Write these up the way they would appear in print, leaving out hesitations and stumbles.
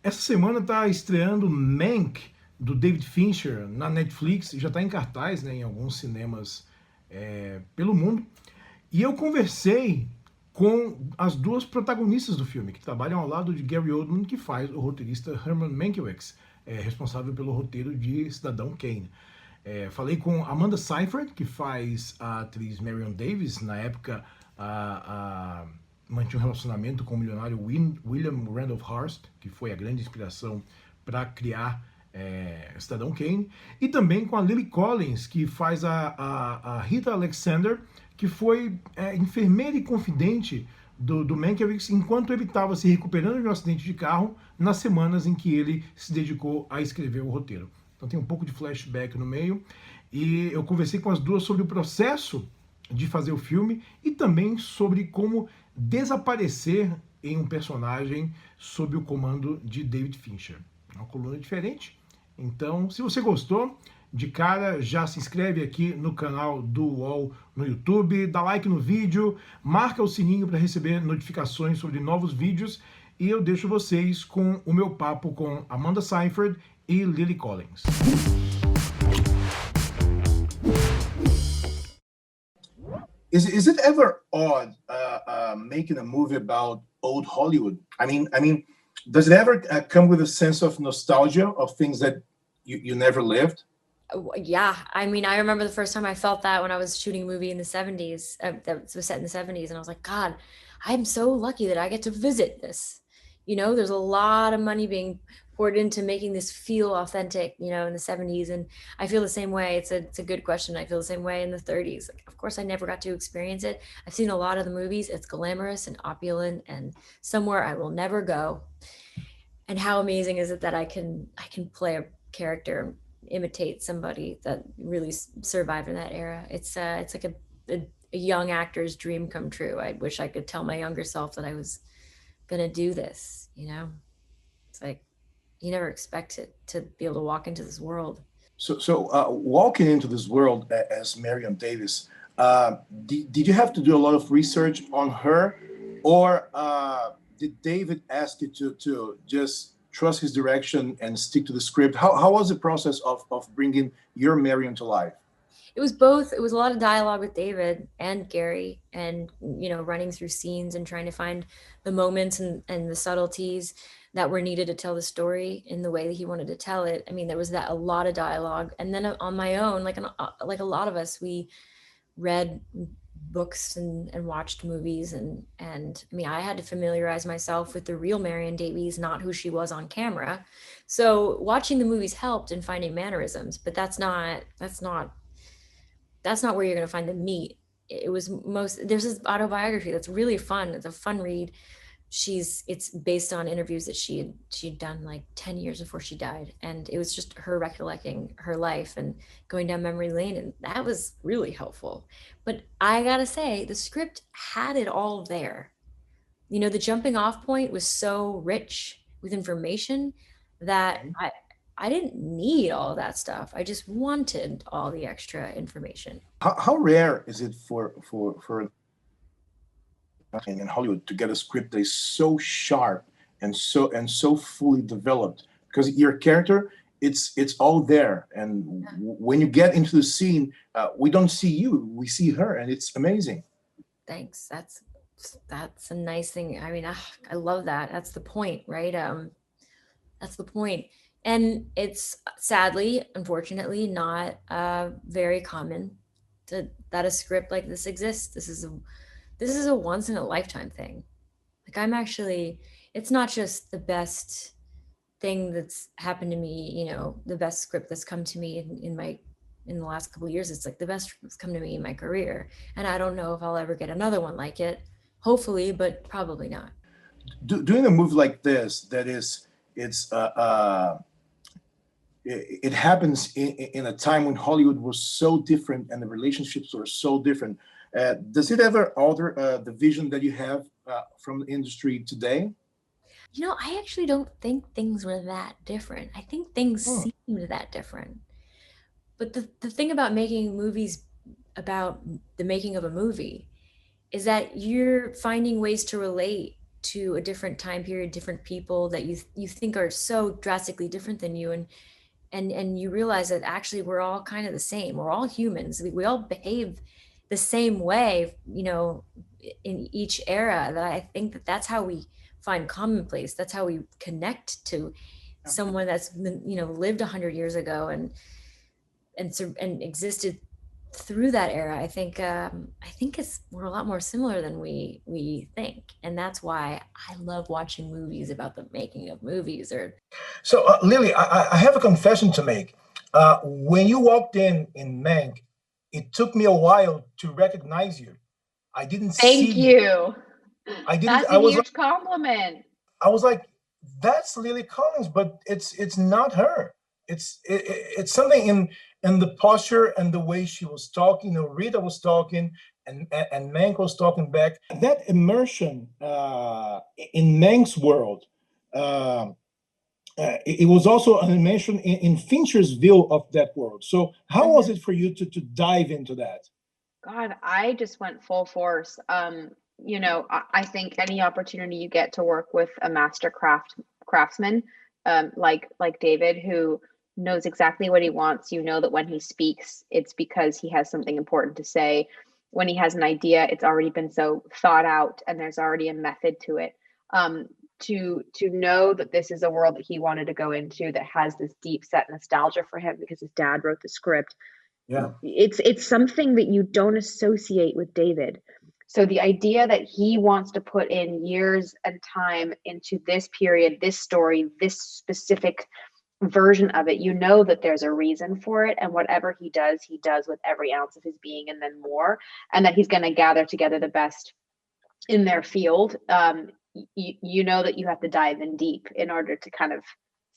Essa semana está estreando Mank, do David Fincher, na Netflix, já está em cartaz, né, em alguns cinemas pelo mundo. E eu conversei com as duas protagonistas do filme, que trabalham ao lado de Gary Oldman, que faz o roteirista Herman Mankiewicz, responsável pelo roteiro de Cidadão Kane. Falei com Amanda Seyfried, que faz a atriz Marion Davis, na época mantinha um relacionamento com o milionário William Randolph Hearst, que foi a grande inspiração para criar Cidadão Kane, e também com a Lily Collins, que faz a Rita Alexander, que foi enfermeira e confidente do Mankiewicz enquanto ele estava se recuperando de um acidente de carro nas semanas em que ele se dedicou a escrever o roteiro. Então tem um pouco de flashback no meio. E eu conversei com as duas sobre o processo de fazer o filme e também sobre como desaparecer em um personagem sob o comando de David Fincher. É uma coluna diferente. Então, se você gostou, de cara já se inscreve aqui no canal do UOL no YouTube, dá like no vídeo, marca o sininho para receber notificações sobre novos vídeos e eu deixo vocês com o meu papo com Amanda Seyfried e Lily Collins. Is it ever odd making a movie about old Hollywood? I mean, does it ever come with a sense of nostalgia of things that you never lived? Yeah, I mean, I remember the first time I felt that when I was shooting a movie in the 70s, that was set in the 70s, and I was like, God, I'm so lucky that I get to visit this. There's a lot of money being poured into making this feel authentic, in the 70s, and I feel the same way. It's a good question. I feel the same way in the 30s. Like, of course, I never got to experience it. I've seen a lot of the movies. It's glamorous and opulent and somewhere I will never go. And how amazing is it that I can play a character, imitate somebody that really survived in that era. It's like a young actor's dream come true. I wish I could tell my younger self that I was gonna do this. It's like you never expect it to be able to walk into this world. So walking into this world as Marion Davis, did you have to do a lot of research on her, or did David ask you to just trust his direction and stick to the script? How was the process of bringing your Marion to life? It was both. It was a lot of dialogue with David and Gary, and running through scenes and trying to find the moments and the subtleties that were needed to tell the story in the way that he wanted to tell it. I mean, there was that a lot of dialogue, and then on my own, like a lot of us, we read books and watched movies, and I mean, I had to familiarize myself with the real Marion Davies, not who she was on camera. So watching the movies helped in finding mannerisms, but that's not where you're going to find the meat. It was there's this autobiography that's really fun. It's a fun read. It's based on interviews that she'd done like 10 years before she died, and it was just her recollecting her life and going down memory lane, and that was really helpful. But I gotta say, the script had it all there. The jumping off point was so rich with information that Okay. I didn't need all that stuff. I just wanted all the extra information. How rare is it for in Hollywood to get a script that is so sharp and so fully developed? Because your character, it's all there, and when you get into the scene, we don't see you, we see her, and it's amazing. Thanks. That's a nice thing. I mean, I love that. That's the point, right? That's the point. And it's sadly, unfortunately, not very common that a script like this exists. This is a once in a lifetime thing. Like, it's not just the best thing that's happened to me, the best script that's come to me in the last couple of years. It's like the best that's come to me in my career. And I don't know if I'll ever get another one like it. Hopefully, but probably not. Doing a move like this, that is, it happens in a time when Hollywood was so different and the relationships were so different. Does it ever alter the vision that you have from the industry today? I actually don't think things were that different. I think things Hmm. seemed that different. But the thing about making movies about the making of a movie is that you're finding ways to relate to a different time period, different people that you think are so drastically different than you, and you realize that actually we're all kind of the same. We're all humans. We all behave the same way, in each era. That I think that that's how we find commonplace. That's how we connect to someone that's been, lived 100 years ago and existed through that era. I think we're a lot more similar than we think, and that's why I love watching movies about the making of movies. Or So, Lily, I have a confession to make. When you walked in Mank, it took me a while to recognize you. I didn't see Thank you. you. I didn't. That's a huge compliment. I was like, that's Lily Collins, but it's not her. It's something in the posture and the way she was talking. Rita was talking, and Mank was talking back. That immersion in Mank's world. It was also an immersion in Fincher's view of that world. So how was it for you to dive into that? God, I just went full force. I think any opportunity you get to work with a master craftsman, like David, who knows exactly what he wants. You know that when he speaks, it's because he has something important to say. When he has an idea, it's already been so thought out, and there's already a method to it. To know that this is a world that he wanted to go into that has this deep set nostalgia for him because his dad wrote the script. Yeah. It's something that you don't associate with David. So the idea that he wants to put in years and time into this period, this story, this specific version of it, you know that there's a reason for it, and whatever he does with every ounce of his being and then more, and that he's going to gather together the best in their field. You know that you have to dive in deep in order to kind of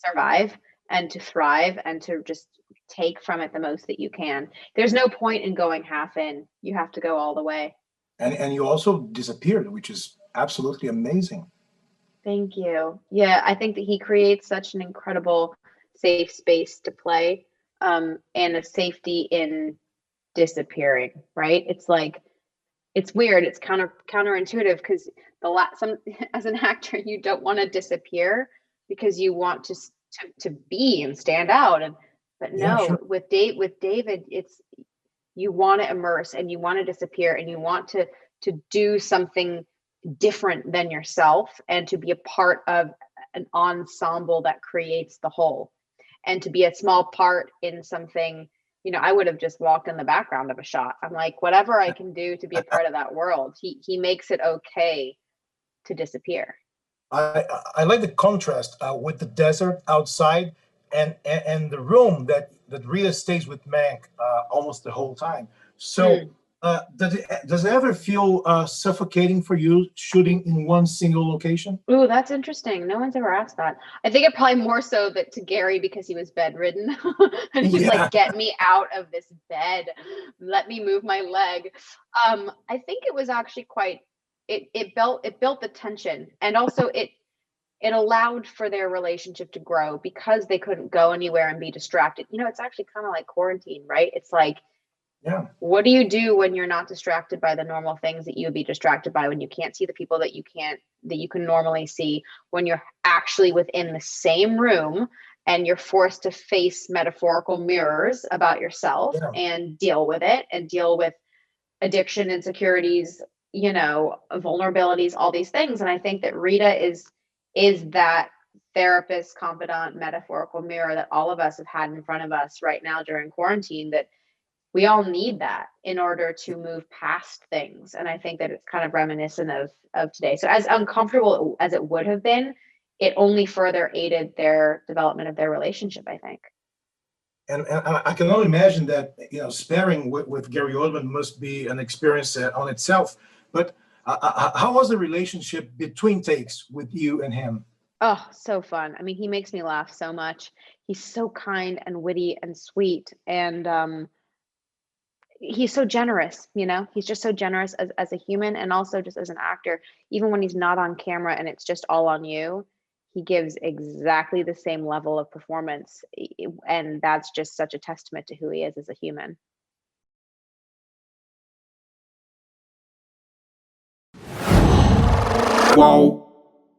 survive and to thrive and to just take from it the most that you can. There's no point in going half in. You have to go all the way. And you also disappeared, which is absolutely amazing. Thank you. Yeah, I think that he creates such an incredible safe space to play, and a safety in disappearing, right? It's like, it's weird. It's counterintuitive because as an actor, you don't want to disappear because you want to be and stand out. But no, Yeah, sure. with David, it's, you want to immerse and you want to disappear and you want to do something different than yourself and to be a part of an ensemble that creates the whole, and to be a small part in something. I would have just walked in the background of a shot. I'm like, whatever I can do to be a part of that world. He makes it okay to disappear. I like the contrast with the desert outside and the room that Rita stays with Mank almost the whole time. So does it ever feel suffocating for you shooting in one single location? Ooh, that's interesting. No one's ever asked that. I think it probably more so that to Gary because he was bedridden and he's like, get me out of this bed. Let me move my leg. I think it was actually quite, it built the tension, and also it allowed for their relationship to grow because they couldn't go anywhere and be distracted. It's actually kind of like quarantine, right? It's like, yeah, what do you do when you're not distracted by the normal things that you would be distracted by, when you can't see the people that you can normally see, when you're actually within the same room and you're forced to face metaphorical mirrors about yourself and deal with it and deal with addiction, insecurities, vulnerabilities, all these things. And I think that Rita is that therapist, confidant, metaphorical mirror that all of us have had in front of us right now during quarantine, that we all need that in order to move past things. And I think that it's kind of reminiscent of today. So as uncomfortable as it would have been, it only further aided their development of their relationship, I think. And I can only imagine that, sparring with Gary Oldman must be an experience on itself. But how was the relationship between takes with you and him? Oh, so fun. I mean, he makes me laugh so much. He's so kind and witty and sweet. And he's so generous, he's just so generous as a human and also just as an actor. Even when he's not on camera and it's just all on you, he gives exactly the same level of performance. And that's just such a testament to who he is as a human. Wow.